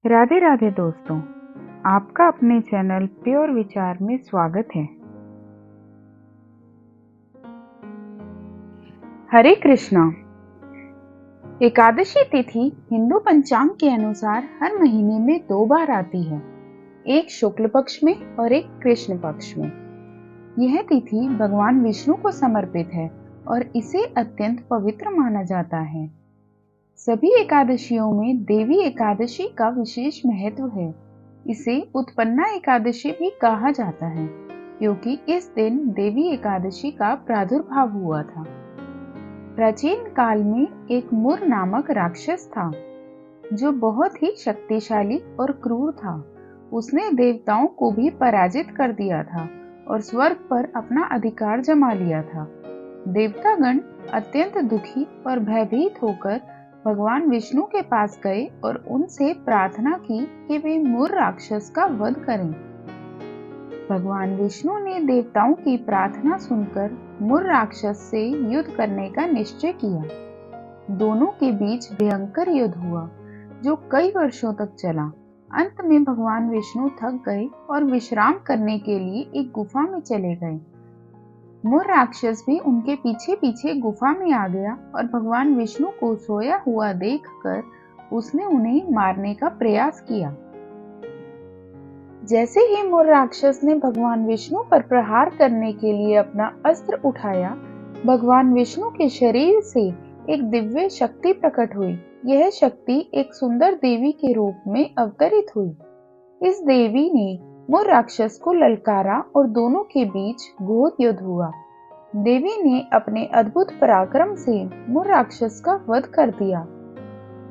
राधे राधे दोस्तों, आपका अपने चैनल प्योर विचार में स्वागत है। हरे कृष्णा। एकादशी तिथि हिंदू पंचांग के अनुसार हर महीने में 2 बार आती है, एक शुक्ल पक्ष में और एक कृष्ण पक्ष में। यह तिथि भगवान विष्णु को समर्पित है और इसे अत्यंत पवित्र माना जाता है। सभी एकादशियों में देवी एकादशी का विशेष महत्व है। इसे उत्पन्ना एकादशी भी कहा जाता है, क्योंकि इस दिन देवी एकादशी का प्रादुर्भाव हुआ था। प्राचीन काल में एक मुर नामक राक्षस था, जो बहुत ही शक्तिशाली और क्रूर था। उसने देवताओं को भी पराजित कर दिया था और स्वर्ग पर अपना अधिकार जमा लिया था। देवतागण अत्यंत दुखी और भयभीत होकर भगवान विष्णु के पास गए और उनसे प्रार्थना की कि वे मुर राक्षस का वध करें। भगवान विष्णु ने देवताओं की प्रार्थना सुनकर मुर राक्षस से युद्ध करने का निश्चय किया। दोनों के बीच भयंकर युद्ध हुआ, जो कई वर्षों तक चला। अंत में भगवान विष्णु थक गए और विश्राम करने के लिए एक गुफा में चले गए। मुर राक्षस भी उनके पीछे पीछे गुफा में आ गया और भगवान विष्णु को सोया हुआ देखकर उसने उन्हें मारने का प्रयास किया। जैसे ही मुर राक्षस ने भगवान विष्णु पर प्रहार करने के लिए अपना अस्त्र उठाया, भगवान विष्णु के शरीर से एक दिव्य शक्ति प्रकट हुई। यह शक्ति एक सुंदर देवी के रूप में अवतरित हुई। इस देवी ने मुर राक्षस को ललकारा और दोनों के बीच घोर युद्ध हुआ। देवी ने अपने अद्भुत पराक्रम से मुर राक्षस का वध कर दिया।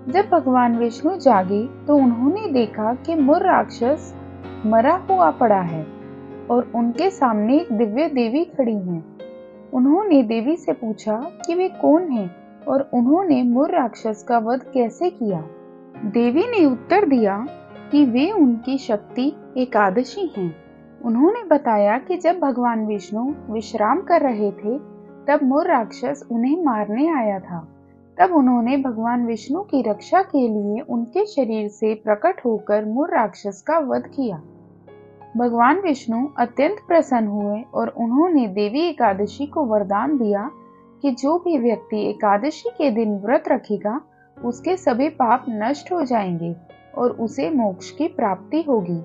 जब भगवान विष्णु जागे तो उन्होंने देखा कि मुर राक्षस मरा हुआ पड़ा है और उनके सामने एक दिव्य देवी खड़ी है। उन्होंने देवी से पूछा कि वे कौन हैं और उन्होंने मुर राक्षस का वध कैसे किया। देवी ने उत्तर दिया कि वे उनकी शक्ति एकादशी हैं। उन्होंने बताया कि जब भगवान विष्णु विश्राम कर रहे थे, तब मुर राक्षस उन्हें मारने आया था। तब उन्होंने भगवान विष्णु की रक्षा के लिए उनके शरीर से प्रकट होकर मुर राक्षस का वध किया। भगवान विष्णु अत्यंत प्रसन्न हुए और उन्होंने देवी एकादशी को वरदान दिया कि जो भी व्यक्ति एकादशी के दिन व्रत रखेगा, उसके सभी पाप नष्ट हो जाएंगे और उसे मोक्ष की प्राप्ति होगी।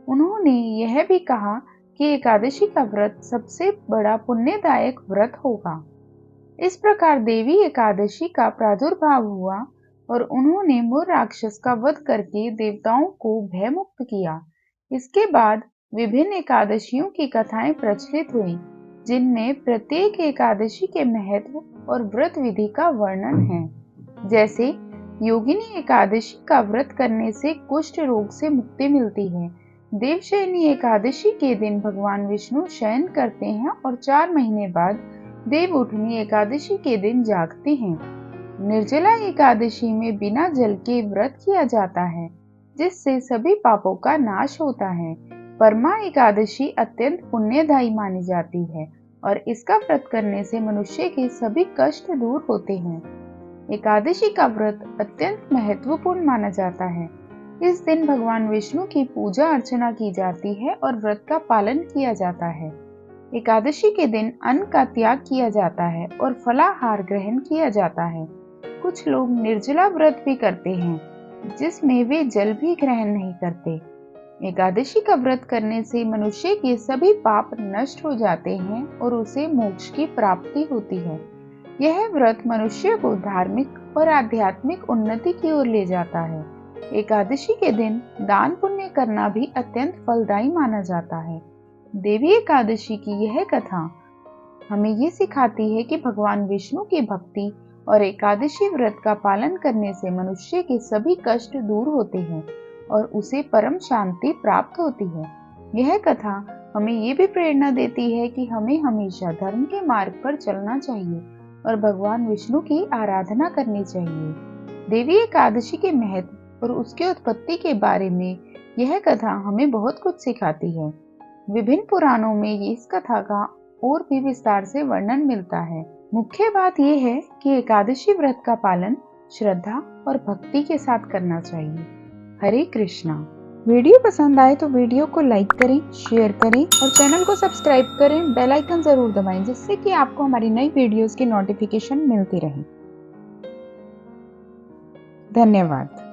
उन्होंने यह भी कहा कि एकादशी का व्रत सबसे बड़ा पुण्यदायक व्रत होगा। इस प्रकार देवी एकादशी का प्रादुर्भाव हुआ और उन्होंने मुर राक्षस का वध करके देवताओं को भयमुक्त किया। इसके बाद विभिन्न एकादशियों की कथाएं प्रचलित हुई, जिनमें प्रत्येक एकादशी के महत्व और व्रत विधि का वर्णन है। जैसे योगिनी एकादशी का व्रत करने से कुष्ठ रोग से मुक्ति मिलती है। देवशयनी एकादशी के दिन भगवान विष्णु शयन करते हैं और 4 महीने बाद देवउठनी एकादशी के दिन जागते हैं। निर्जला एकादशी में बिना जल के व्रत किया जाता है, जिससे सभी पापों का नाश होता है। परमा एकादशी अत्यंत पुण्यदायी मानी जाती है और इसका व्रत करने से मनुष्य के सभी कष्ट दूर होते हैं। एकादशी का व्रत अत्यंत महत्वपूर्ण माना जाता है। इस दिन भगवान विष्णु की पूजा अर्चना की जाती है और व्रत का पालन किया जाता है। एकादशी के दिन अन्न का त्याग किया जाता है और फलाहार ग्रहण किया जाता है। कुछ लोग निर्जला व्रत भी करते हैं, जिसमें वे जल भी ग्रहण नहीं करते। एकादशी का व्रत करने से मनुष्य के सभी पाप नष्ट हो जाते हैं और उसे मोक्ष की प्राप्ति होती है। यह व्रत मनुष्य को धार्मिक और आध्यात्मिक उन्नति की ओर ले जाता है। एकादशी के दिन दान पुण्य करना भी अत्यंत फलदायी माना जाता है। देवी एकादशी की यह कथा हमें ये सिखाती है कि भगवान विष्णु की भक्ति और एकादशी व्रत का पालन करने से मनुष्य के सभी कष्ट दूर होते हैं और उसे परम शांति प्राप्त होती है। यह कथा हमें ये भी प्रेरणा देती है कि हमें हमेशा धर्म के मार्ग पर चलना चाहिए और भगवान विष्णु की आराधना करनी चाहिए। देवी एकादशी के महत्व और उसके उत्पत्ति के बारे में यह कथा हमें बहुत कुछ सिखाती है। विभिन्न पुराणों में इस कथा का और भी विस्तार से वर्णन मिलता है। मुख्य बात यह है कि एकादशी व्रत का पालन श्रद्धा और भक्ति के साथ करना चाहिए। हरे कृष्णा। वीडियो पसंद आए तो वीडियो को लाइक करें, शेयर करें और चैनल को सब्सक्राइब करें। बेल आइकन जरूर दबाएं जिससे कि आपको हमारी नई वीडियोस की नोटिफिकेशन मिलती रहे। धन्यवाद।